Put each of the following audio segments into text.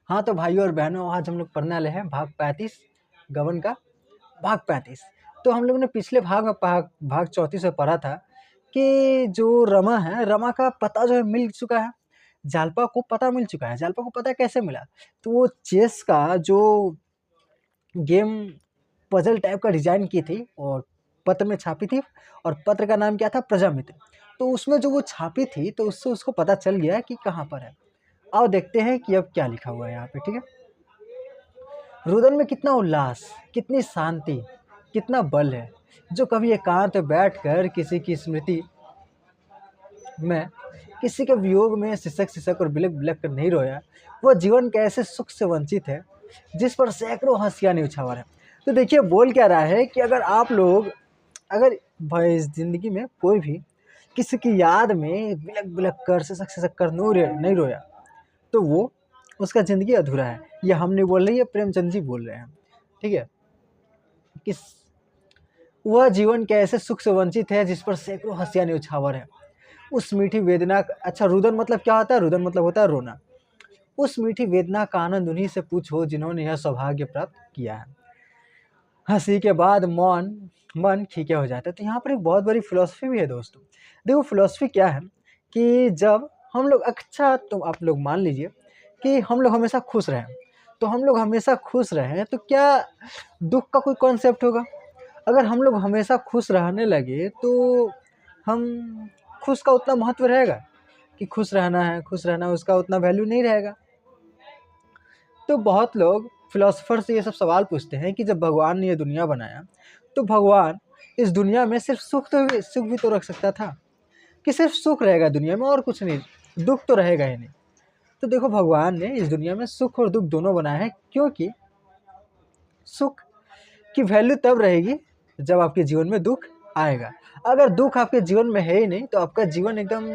हाँ तो भाइयों और बहनों, आज हम लोग पढ़ने वाले हैं भाग 35 गबन का भाग 35। तो हम लोग ने पिछले भाग में भाग 34 में पढ़ा था कि जो रमा है, रमा का पता जो है मिल चुका है, जालपा को पता मिल चुका है। जालपा को पता कैसे मिला? तो वो चेस का जो गेम पजल टाइप का डिजाइन की थी और पत्र में छापी थी, और पत्र का नाम क्या था? प्रजामित्र। तो उसमें जो वो छापी थी तो उससे उसको पता चल गया कि कहाँ पर है। आओ देखते हैं कि अब क्या लिखा हुआ है यहाँ पे, ठीक है। रुदन में कितना उल्लास, कितनी शांति, कितना बल है, जो कभी एकांत में बैठकर किसी की स्मृति में, किसी के वियोग में सिसक सिसक और बिलक बिलक कर नहीं रोया। वह जीवन के ऐसे सुख से वंचित है जिस पर सैकड़ों हंसियां न्यौछावर है। तो देखिए बोल क्या रहा है कि अगर आप लोग, अगर भाई इस जिंदगी में कोई भी किसी की याद में बिलक बिलक कर सिसक सिसक कर नहीं रोया, तो वो उसका ज़िंदगी अधूरा है। ये हम नहीं बोल रहे, ये प्रेमचंद जी बोल रहे हैं, ठीक है। किस वह जीवन के ऐसे सुख से वंचित है जिस पर सैकड़ों हंसियां न्यौछावर है। उस मीठी वेदना अच्छा, रुदन मतलब क्या होता है? रुदन मतलब होता है रोना। उस मीठी वेदना का आनंद उन्हीं से पूछो जिन्होंने यह सौभाग्य प्राप्त किया है। हंसी के बाद मौन मन फीके हो जाता है। तो यहाँ पर एक बहुत बड़ी फिलॉसफी भी है दोस्तों। देखो फिलॉसफी क्या है कि जब हम लोग, अच्छा तो आप लोग मान लीजिए कि हम लोग हमेशा खुश रहें, तो हम लोग हमेशा खुश रहें तो क्या दुख का कोई कॉन्सेप्ट होगा? अगर हम लोग हमेशा खुश रहने लगे तो हम खुश का उतना महत्व रहेगा कि खुश रहना है, खुश रहना, उसका उतना वैल्यू नहीं रहेगा। तो बहुत लोग फिलोसोफर से ये सब सवाल पूछते हैं कि जब भगवान ने ये दुनिया बनाया तो भगवान इस दुनिया में सिर्फ सुख भी तो रख सकता था, कि सिर्फ सुख रहेगा दुनिया में और कुछ नहीं, दुख तो रहेगा ही नहीं। तो देखो भगवान ने इस दुनिया में सुख और दुख दोनों बनाए हैं, क्योंकि सुख की वैल्यू तब रहेगी जब आपके जीवन में दुख आएगा। अगर दुख आपके जीवन में है ही नहीं तो आपका जीवन एकदम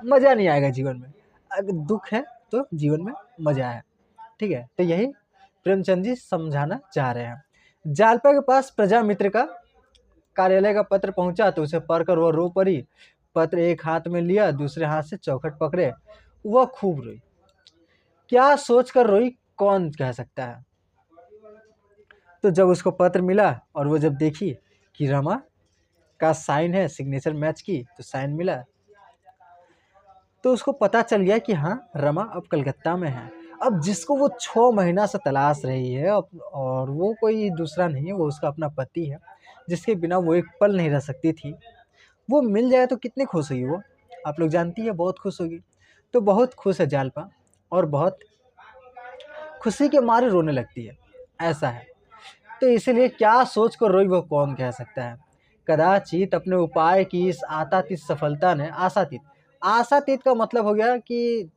मज़ा नहीं आएगा जीवन में। अगर दुख है तो जीवन में मज़ा है, ठीक है। तो यही प्रेमचंद जी समझाना चाह रहे हैं। जालपा के पास प्रजामित्र का कार्यालय का पत्र पहुंचा तो उसे पढ़कर वह रो पड़ी। पत्र एक हाथ में लिया, दूसरे हाथ से चौखट पकड़े वह खूब रोई। क्या सोचकर रोई कौन कह सकता है। तो जब उसको पत्र मिला और वो जब देखी कि रमा का साइन है, सिग्नेचर मैच की, तो साइन मिला, तो उसको पता चल गया कि हाँ रमा अब कलकत्ता में है। अब जिसको वो 6 महीना से तलाश रही है और वो कोई दूसरा नहीं है, वो उसका अपना पति है जिसके बिना वो एक पल नहीं रह सकती थी, वो मिल जाए तो कितनी खुश होगी वो, आप लोग जानती है, बहुत खुश होगी। तो बहुत खुश है जालपा और बहुत खुशी के मारे रोने लगती है, ऐसा है। तो इसीलिए क्या सोच कर रोई वो कौन कह सकता है। कदाचित अपने उपाय की इस आतातीत सफलता ने, आशातीत, आशातीत का मतलब हो गया कि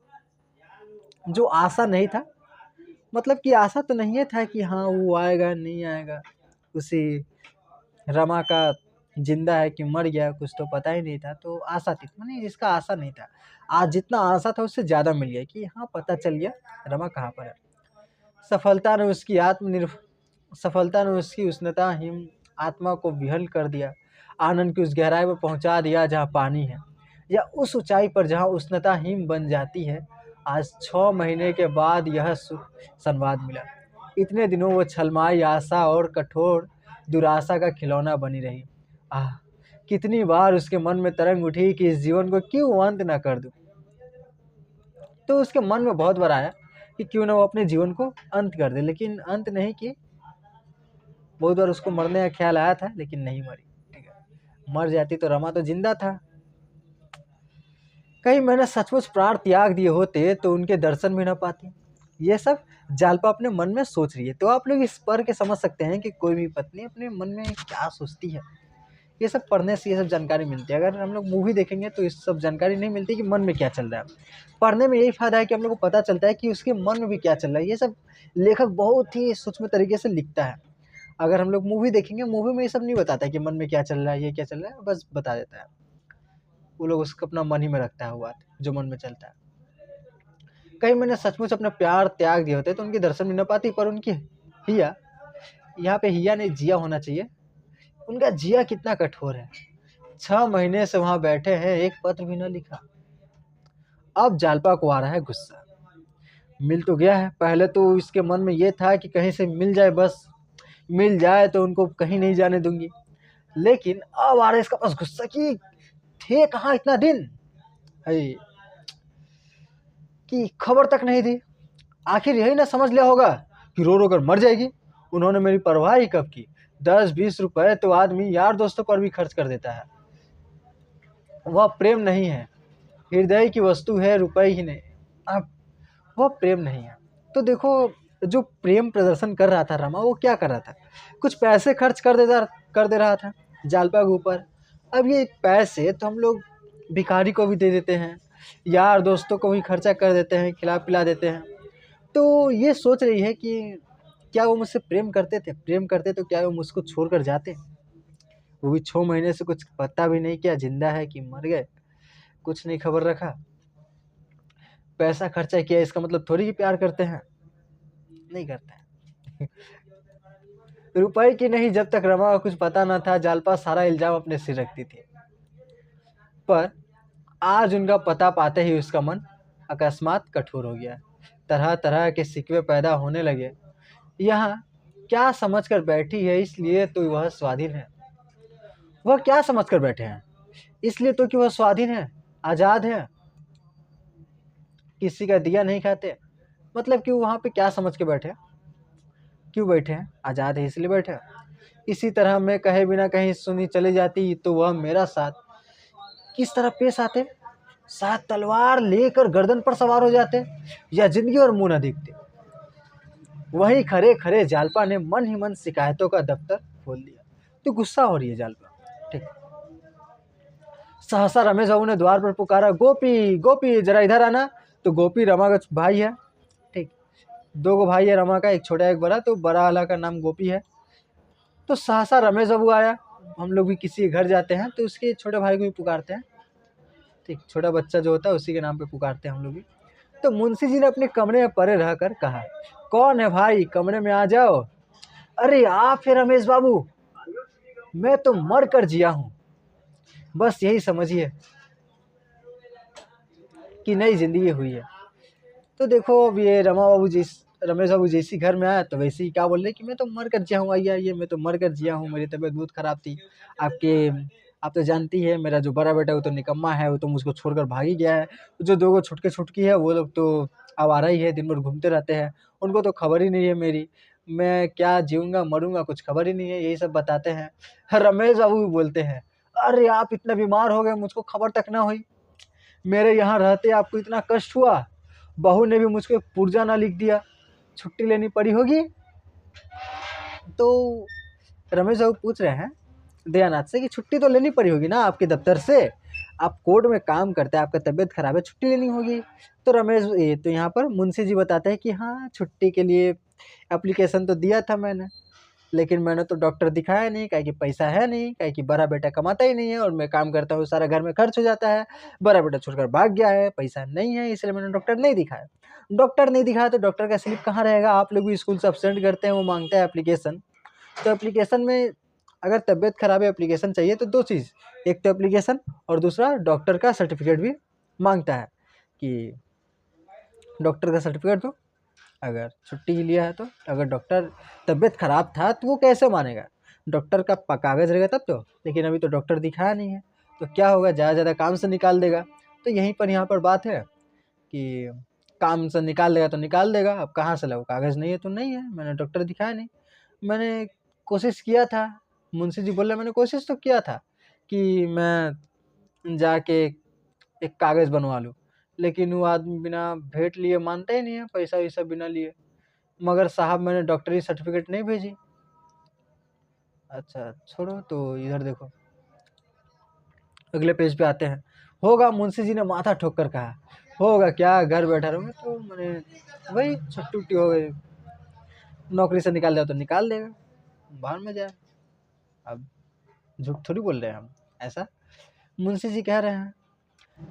जो आशा नहीं था, मतलब कि आशा तो नहीं है था कि हाँ वो आएगा नहीं आएगा, उसी रमा का जिंदा है कि मर गया कुछ तो पता ही नहीं था। तो आशातीत माने जिसका आशा नहीं था, आज जितना आशा था उससे ज़्यादा मिल गया कि हाँ पता चल गया रमा कहाँ पर है। सफलता ने उसकी सफलता ने उसकी उष्णताहीन आत्मा को विहल कर दिया, आनंद की उस गहराई पर पहुंचा दिया जहां पानी है, या उस ऊंचाई पर जहां उष्णताहीन बन जाती है। आज 6 महीने के बाद यह सुख संवाद मिला। इतने दिनों वो छलमाई आशा और कठोर दुराशा का खिलौना बनी रही। आह, कितनी बार उसके मन में तरंग उठी कि इस जीवन को क्यों अंत न कर दूं। तो उसके मन में बहुत बार आया कि क्यों ना वो अपने जीवन को अंत कर दे, लेकिन अंत नहीं की। बहुत बार उसको मरने का ख्याल आया था लेकिन नहीं मरी, ठीक है। मर जाती तो रमा तो जिंदा था। कहीं मैंने सचमुच प्राण त्याग दिए होते तो उनके दर्शन भी न पाती। ये सब जालपा अपने मन में सोच रही है। तो आप लोग इस पढ़ के समझ सकते हैं कि कोई भी पत्नी अपने मन में क्या सोचती है। ये सब पढ़ने से ये सब जानकारी मिलती है। अगर हम लोग मूवी देखेंगे तो इस सब जानकारी नहीं मिलती कि मन में क्या चल रहा है। पढ़ने में यही फायदा है कि हम लोग को पता चलता है कि उसके मन में भी क्या चल रहा है। ये सब लेखक बहुत ही सूक्ष्म तरीके से लिखता है। अगर हम लोग मूवी देखेंगे, मूवी में ये सब नहीं बताता है कि मन में क्या चल रहा है, ये क्या चल रहा है, बस बता देता है। वो लोग उसको अपना मन ही में रखता है, वो बात जो मन में चलता है। कहीं मैंने सचमुच अपना प्यार त्याग दिए होते तो उनके दर्शन भी न पाती, पर उनकी हिया, यहाँ पे हिया नहीं जिया होना चाहिए, उनका जिया कितना कठोर है। 6 महीने से वहां बैठे हैं, एक पत्र भी न लिखा। अब जालपा को आ रहा है गुस्सा। मिल तो गया है। पहले तो इसके मन में ये था कि कहीं से मिल जाए, बस मिल जाए तो उनको कहीं नहीं जाने दूंगी। लेकिन अब आ रहा है इसका पास गुस्सा कि थे कहाँ इतना दिन, है कि खबर तक नहीं दी। आखिर यही ना समझ लिया होगा कि रो रो कर मर जाएगी। उन्होंने मेरी परवाह ही कब की। 10-20 रुपए तो आदमी यार दोस्तों पर भी खर्च कर देता है। वह प्रेम नहीं है, हृदय की वस्तु है, रुपए ही नहीं। अब वह प्रेम नहीं है। तो देखो, जो प्रेम प्रदर्शन कर रहा था रमा, वो क्या कर रहा था, कुछ पैसे खर्च कर दे रहा था जालपा के ऊपर। अब ये पैसे तो हम लोग भिखारी को भी दे देते हैं, यार दोस्तों को भी खर्चा कर देते हैं, खिला पिला देते हैं। तो ये सोच रही है कि क्या वो मुझसे प्रेम करते थे, प्रेम करते तो क्या वो मुझको छोड़ कर जाते। वो भी 6 महीने से कुछ पता भी नहीं किया जिंदा है कि मर गए, कुछ नहीं खबर रखा। पैसा खर्चा किया इसका मतलब थोड़ी ही प्यार करते हैं, नहीं करते हैं। रुपए की नहीं, जब तक रमा को कुछ पता न था जालपा सारा इल्जाम अपने सिर रखती थी। पर आज उनका पता पाते ही उसका मन अकस्मात कठोर हो गया। तरह तरह के शिकवे पैदा होने लगे। यहाँ क्या समझकर बैठी है इसलिए तो वह स्वाधीन है। वह क्या समझकर बैठे हैं इसलिए तो कि वह स्वाधीन है, आजाद है, किसी का दिया नहीं खाते। मतलब कि वहाँ पे क्या समझ के बैठे हैं? क्यों बैठे हैं? आजाद है इसलिए बैठे हैं। इसी तरह मैं कहे बिना कहीं सुनी चली जाती तो वह मेरा साथ किस तरह पेश आते, साथ तलवार लेकर गर्दन पर सवार हो जाते, या जिंदगी और मुंह न दिखते। वही खरे खरे जालपा ने मन ही मन शिकायतों का दफ्तर खोल दिया। तो गुस्सा हो रही है जालपा, ठीक। सहसा रमेश बाबू ने द्वार पर पुकारा, गोपी गोपी जरा इधर आना। तो गोपी रमा का भाई है, ठीक। दो गो भाई है रमा का, एक छोटा एक बड़ा। तो बड़ा वाला का नाम गोपी है। तो सहसा रमेश बाबू आया। हम लोग भी किसी के घर जाते हैं तो उसके छोटे भाई को भी पुकारते हैं, ठीक। छोटा बच्चा जो होता है उसी के नाम पे पुकारते हैं हम लोग भी। तो मुंशी जी ने अपने कमरे में परे रहकर कहा, कौन है भाई, कमरे में आ जाओ। अरे आप है रमेश बाबू, मैं तो मर कर जिया हूँ, बस यही समझिए कि नई जिंदगी हुई है। तो देखो, अब ये रमेश बाबू जैसी घर में आया तो वैसे ही क्या बोल रहे कि मैं तो मर कर जिया हूँ, आइए आइए, मैं तो मर कर जिया हूँ, मेरी तबीयत बहुत खराब थी। आपके आप तो जानती है मेरा जो बड़ा बेटा है वो तो निकम्मा है, वो तो मुझको छोड़कर भाग ही गया है। जो दो गो छुटके छुटकी है वो लोग तो आवारा ही है, दिन भर घूमते रहते हैं, उनको तो खबर ही नहीं है मेरी, मैं क्या जीऊँगा मरूँगा कुछ खबर ही नहीं है, यही सब बताते हैं। रमेश बाबू भी बोलते हैं, अरे आप इतना बीमार हो गए, मुझको खबर तक ना हुई, मेरे यहाँ रहते आपको इतना कष्ट हुआ, बहू ने भी मुझको एक पुर्जा ना लिख दिया, छुट्टी लेनी पड़ी होगी। तो रमेश बाबू पूछ रहे हैं दयानाथ से कि छुट्टी तो लेनी पड़ी होगी ना आपके दफ्तर से, आप कोर्ट में काम करते हैं, आपका तबीयत खराब है, छुट्टी लेनी होगी। तो तो यहाँ पर मुंशी जी बताते हैं कि हाँ, छुट्टी के लिए एप्लीकेशन तो दिया था मैंने, लेकिन मैंने तो डॉक्टर दिखाया नहीं, काहे कि पैसा है नहीं, काहे कि बड़ा बेटा कमाता ही नहीं है और मैं काम करता हूँ, सारा घर में खर्च हो जाता है, बड़ा बेटा छोड़कर भाग गया है, पैसा नहीं है, इसलिए मैंने डॉक्टर नहीं दिखाया। डॉक्टर नहीं दिखाया तो डॉक्टर का स्लिप कहाँ रहेगा, आप लोग भी स्कूल से एब्सेंट करते हैं, वो मांगता है एप्लीकेशन। तो एप्लीकेशन में अगर तबीयत खराब है एप्लीकेशन चाहिए तो दो चीज़, एक तो एप्लीकेशन और दूसरा डॉक्टर का सर्टिफिकेट भी मांगता है कि डॉक्टर का सर्टिफिकेट दो अगर छुट्टी लिया है तो। अगर डॉक्टर तबीयत खराब था तो वो कैसे मानेगा, डॉक्टर का कागज़ रहेगा तब तो, लेकिन अभी तो डॉक्टर दिखाया नहीं है, तो क्या होगा, ज़्यादा ज़्यादा काम से निकाल देगा। तो यहीं पर यहाँ पर बात है कि काम से निकाल देगा तो निकाल देगा, अब कहाँ से लाऊँ, कागज़ नहीं है तो नहीं है, मैंने डॉक्टर दिखाया नहीं। मैंने कोशिश किया था, मुंशी जी बोल रहे मैंने कोशिश तो किया था कि मैं जाके एक कागज़ बनवा लूँ, लेकिन वो आदमी बिना भेंट लिए मानता ही नहीं है, पैसा वैसा बिना लिए। मगर साहब मैंने डॉक्टरी सर्टिफिकेट नहीं भेजी। अच्छा छोड़ो, तो इधर देखो, अगले पेज पे आते हैं। होगा, मुंशी जी ने माथा ठोक कर कहा, होगा क्या, घर बैठा रहूँगा तो मैंने वही छुट्टी उट्टी हो गई, नौकरी से निकाल दिया तो निकाल देगा, बाहर में जाए। अब झूठ थोड़ी बोल रहे हैं हम, ऐसा मुंशी जी कह रहे हैं।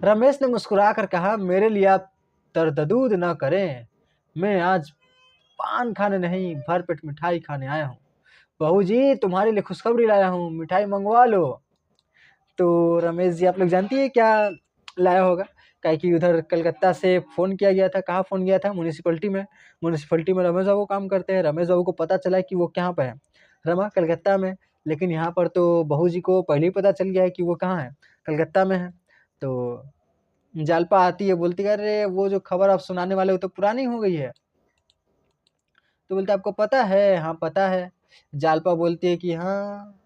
रमेश ने मुस्कुरा कर कहा, मेरे लिए आप तरददूद न करें, मैं आज पान खाने नहीं भर पेट मिठाई खाने आया हूँ। बहू जी तुम्हारे लिए खुशखबरी लाया हूँ, मिठाई मंगवा लो। तो रमेश जी आप लोग जानती है क्या लाया होगा, काहे कि उधर कलकत्ता से फ़ोन किया गया था। कहाँ फ़ोन गया था? म्युनिसिपैलिटी में रमेश बाबू काम करते हैं। रमेश बाबू को पता चला कि वो कहाँ पे है? रमा कलकत्ता में। लेकिन यहाँ पर तो बहू जी को पहले ही पता चल गया है कि वो कहाँ है? कलकत्ता में है। तो जालपा आती है, बोलती है, अरे वो जो खबर आप सुनाने वाले हो तो पुरानी हो गई है। तो बोलते आपको पता है? हाँ पता है। जालपा बोलती है कि हाँ।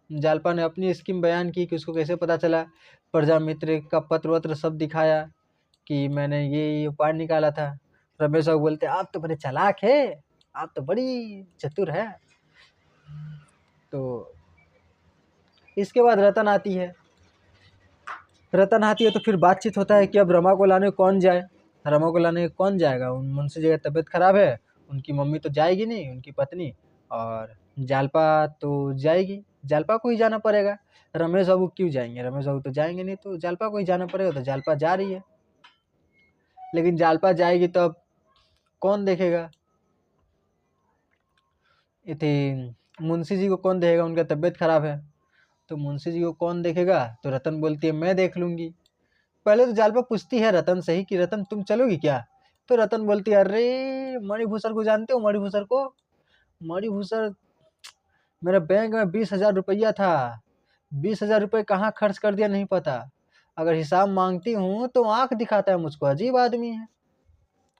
जालपा ने अपनी स्कीम बयान की कि उसको कैसे पता चला। प्रजामित्र का पत्र वत्र सब दिखाया कि मैंने ये उपाय निकाला था। रमेश बाबू बोलते आप तो बड़े चालाक है, आप तो बड़ी चतुर है। तो इसके बाद रतन आती है। रतन आती है तो फिर बातचीत होता है कि अब रमा को लाने कौन जाए। रमा को लाने कौन जाएगा? उन मुंशी जी का तबीयत खराब है, उनकी मम्मी तो जाएगी नहीं, उनकी पत्नी, और जालपा तो जाएगी। जालपा को ही जाना पड़ेगा। रमेश बाबू क्यों जाएंगे? रमेश बाबू तो जाएंगे नहीं, तो जालपा को ही जाना पड़ेगा। तो जालपा जा रही है। लेकिन जालपा जाएगी तो अब कौन देखेगा? ये थी मुंशी जी को कौन देखेगा? उनका तबीयत खराब है। तो मुंशी जी को कौन देखेगा? तो रतन बोलती है मैं देख लूंगी। पहले तो जालपा पूछती है रतन से ही कि रतन तुम चलोगी क्या? तो रतन बोलती है अरे मणिभूषण को जानते हो? मणिभूषण को? मणिभूषण मेरे बैंक में 20,000 रुपया था। 20,000 रुपये कहाँ खर्च कर दिया नहीं पता। अगर हिसाब मांगती हूँ तो आंख दिखाता है मुझको। अजीब आदमी है,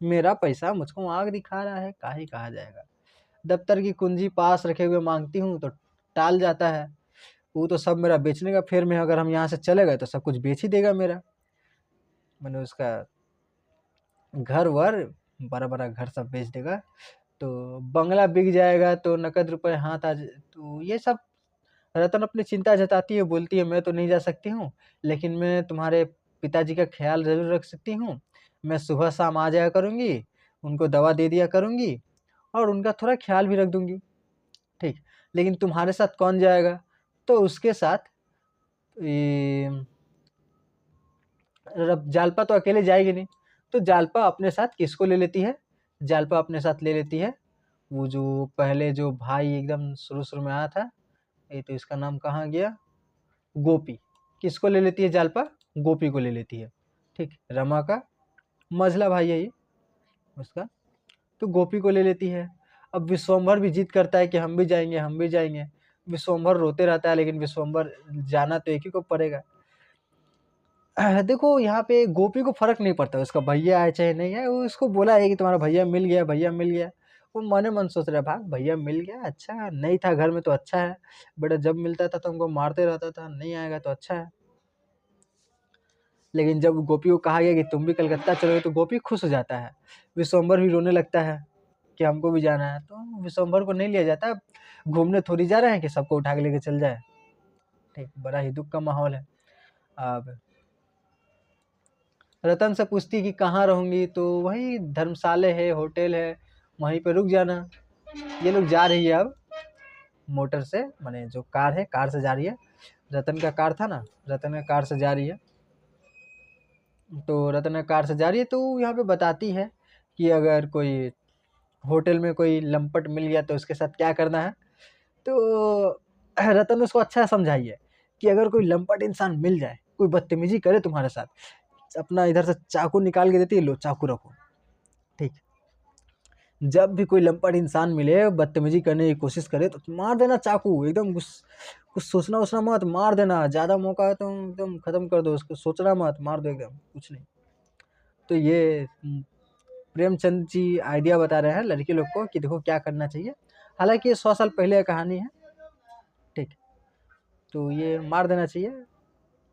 मेरा पैसा मुझको आंख दिखा रहा है, काहे कहा जाएगा। दफ्तर की कुंजी पास रखे हुए मांगती हूँ तो टाल जाता है। वो तो सब मेरा बेचने का फेर में है। अगर हम यहाँ से चले गए तो सब कुछ बेच ही देगा मेरा। मैंने उसका घर वर, बड़ा बड़ा घर सब बेच देगा। तो बंगला बिक जाएगा तो नकद रुपए हाथ तो ये सब रतन अपनी चिंता जताती है। बोलती है मैं तो नहीं जा सकती हूँ, लेकिन मैं तुम्हारे पिताजी का ख्याल जरूर रख सकती हूँ। मैं सुबह शाम आ जाया करूँगी, उनको दवा दे दिया करूँगी और उनका थोड़ा ख्याल भी रख दूंगी। ठीक, लेकिन तुम्हारे साथ कौन जाएगा? तो उसके साथ जालपा तो अकेले जाएगी नहीं। तो जालपा अपने साथ किसको ले लेती है? जालपा अपने साथ ले लेती है वो जो पहले जो भाई एकदम शुरू शुरू में आया था। ये तो इसका नाम कहाँ गया? गोपी। किसको ले लेती है जालपा? गोपी को ले लेती है। ठीक, रमा का मझला भाई है ये उसका। तो गोपी को ले लेती है। अब विश्वम्भर भी जिद करता है कि हम भी जाएंगे, हम भी जाएंगे। विश्वम्भर रोते रहता है, लेकिन विश्वम्भर जाना तो एक ही को पड़ेगा। देखो यहाँ पे गोपी को फर्क नहीं पड़ता उसका भैया है चाहे नहीं है। वो उसको बोला है कि तुम्हारा भैया मिल गया, भैया मिल गया। वो मने मन सोच रहा है भाग, भैया मिल गया, अच्छा नहीं था घर में तो अच्छा है। बेटा जब मिलता था तो हमको मारते रहता था, नहीं आएगा तो अच्छा है। लेकिन जब गोपी को कहा गया कि तुम भी कलकत्ता चलोगे तो गोपी खुश हो जाता है। विश्वम्भर भी रोने लगता है कि हमको भी जाना है। तो विश्वम्भर को नहीं लिया जाता। घूमने थोड़ी जा रहे हैं कि सबको उठा के लेके चल जाए। ठीक, बड़ा ही दुख का माहौल है। अब रतन से पूछती कि कहाँ रहूंगी? तो वही धर्मशाला है, होटल है, वहीं पे रुक जाना। ये लोग जा रही है अब मोटर से, माने जो कार है, कार से जा रही है। रतन का कार था ना, रतन का कार से जा रही है। तो रतन का कार से जा रही है तो यहाँ पे बताती है कि अगर कोई होटल में कोई लंपट मिल गया तो उसके साथ क्या करना है। तो रतन उसको अच्छा समझाई है कि अगर कोई लंपट इंसान मिल जाए, कोई बदतमीजी करे तुम्हारे साथ, अपना इधर से चाकू निकाल के देती है, लो चाकू रखो। ठीक, जब भी कोई लंपट इंसान मिले, बदतमीजी करने की कोशिश करे तो मार देना चाकू एकदम। कुछ सोचना वोचना मत, मार देना। ज़्यादा मौका है तो एकदम ख़त्म कर दो उसको, सोचना मत, मार दो एकदम, कुछ नहीं। तो ये प्रेमचंद जी आइडिया बता रहे हैं लड़की लोग को कि देखो क्या करना चाहिए। हालांकि ये 100 साल पहले का कहानी है। ठीक, तो ये मार देना चाहिए।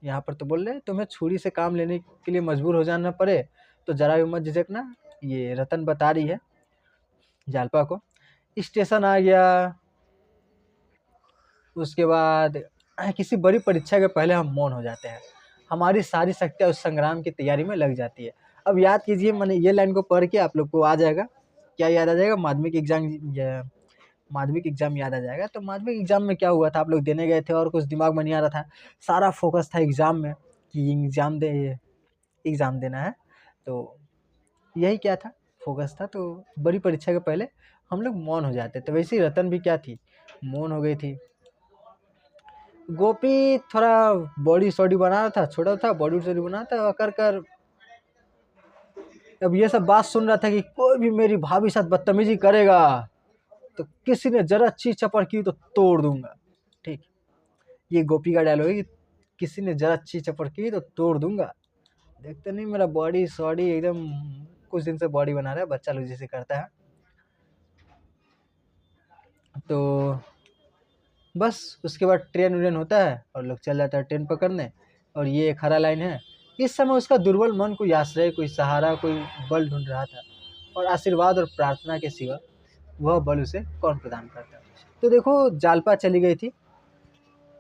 यहाँ पर तो बोल रहे तुम्हें छुरी से काम लेने के लिए मजबूर हो जाना पड़े तो जरा भी मत झिझकना। ये रतन बता रही है जालपा को। स्टेशन आ गया। उसके बाद किसी बड़ी परीक्षा के पहले हम मौन हो जाते हैं। हमारी सारी शक्तियाँ उस संग्राम की तैयारी में लग जाती है। अब याद कीजिए, मैंने ये लाइन को पढ़ के आप लोग को आ जाएगा क्या याद आ जाएगा? माध्यमिक एग्जाम, माध्यमिक एग्जाम याद आ जाएगा। तो माध्यमिक एग्जाम में क्या हुआ था, आप लोग देने गए थे और कुछ दिमाग में नहीं आ रहा था। सारा फोकस था एग्जाम में कि एग्जाम देना है। तो यही क्या था, फोकस था। तो बड़ी परीक्षा के पहले हम लोग मौन हो जाते। तो वैसे ही रतन भी क्या थी, मौन हो गई थी। गोपी थोड़ा बॉडी सॉडी बना रहा था, छोटा था, बॉडी सॉडी बना था कर कर। अब ये सब बात सुन रहा था कि कोई भी मेरी भाभी साथ बदतमीजी करेगा तो किसी ने जरा चीज चपड़ की तो तोड़ दूंगा। ठीक, ये गोपी का डायलॉग है कि किसी ने जरा चीज चपड़ की तो तोड़ दूंगा। देखते नहीं मेरा बॉडी सॉडी एकदम, कुछ दिन से बॉडी बना रहा है, बच्चा लोग जैसे करता है। तो बस उसके बाद ट्रेन व्रेन होता है और लोग चल जाता है ट्रेन पकड़ने। और ये एक हरा लाइन है, इस समय उसका दुर्बल मन कोई आश्रय, कोई सहारा, कोई बल ढूंढ रहा था, और आशीर्वाद और प्रार्थना के सिवा वह बल उसे कौन प्रदान करता। तो देखो जालपा चली गई थी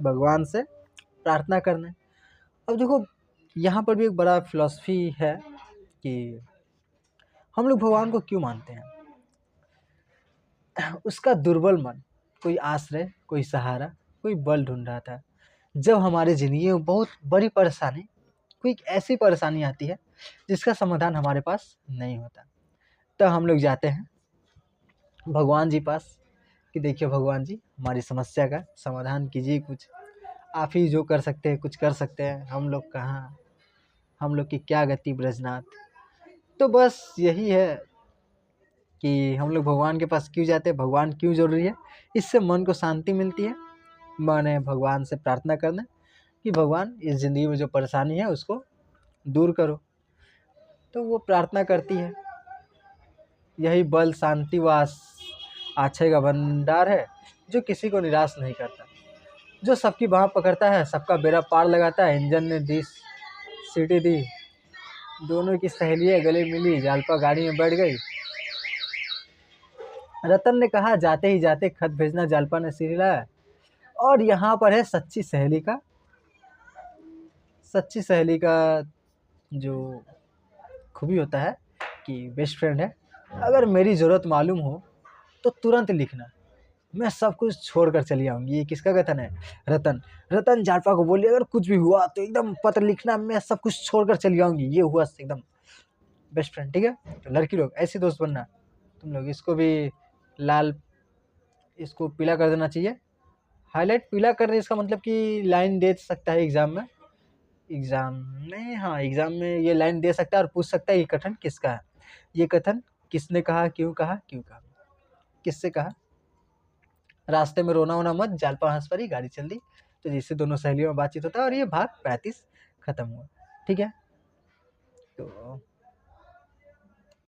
भगवान से प्रार्थना करने। अब देखो यहाँ पर भी एक बड़ा फिलॉसफी है कि हम लोग भगवान को क्यों मानते हैं। उसका दुर्बल मन कोई आश्रय, कोई सहारा, कोई बल ढूंढ रहा था। जब हमारे ज़िंदगी में बहुत बड़ी परेशानी, कोई ऐसी परेशानी आती है जिसका समाधान हमारे पास नहीं होता, तो हम लोग जाते हैं भगवान जी पास कि देखिए भगवान जी हमारी समस्या का समाधान कीजिए, कुछ आप ही जो कर सकते हैं कुछ कर सकते हैं, हम लोग कहाँ, हम लोग की क्या गति ब्रजनाथ। तो बस यही है कि हम लोग भगवान के पास क्यों जाते हैं, भगवान क्यों ज़रूरी है। इससे मन को शांति मिलती है, माने भगवान से प्रार्थना करना कि भगवान इस ज़िंदगी में जो परेशानी है उसको दूर करो। तो वो प्रार्थना करती है। यही बल, शांति व आश्रय का भंडार है जो किसी को निराश नहीं करता, जो सबकी बाह पकड़ता है, सबका बेड़ा पार लगाता है। इंजन ने दी सीटी दी, दोनों की सहेलियाँ गले मिली, जालपा गाड़ी में बैठ गई। रतन ने कहा जाते ही जाते खत भेजना, जालपा ने सिर हिलाया। और यहाँ पर है सच्ची सहेली का जो खूबी होता है कि बेस्ट फ्रेंड है। अगर मेरी ज़रूरत मालूम हो तो तुरंत लिखना, मैं सब कुछ छोड़कर चली आऊँगी। ये किसका कथन है, रतन जालपा को बोली अगर कुछ भी हुआ तो एकदम पत्र लिखना, मैं सब कुछ छोड़कर चली आऊँगी। ये हुआ एकदम बेस्ट फ्रेंड। ठीक है, तो लड़की लोग ऐसी दोस्त बनना तुम लोग। इसको भी लाल, इसको पीला कर देना चाहिए, हाईलाइट पीला कर दे। इसका मतलब कि लाइन दे सकता है एग्जाम में ये लाइन दे सकता है और पूछ सकता है ये कथन किसका है, ये कथन किसने कहा, क्यों कहा, किससे कहा। रास्ते में रोना वोना मत, जालपा हंस पड़ी, गाड़ी चल दी। तो जिससे दोनों सहेलियों में बातचीत होता है और ये भाग 35 खत्म हुआ। ठीक है, तो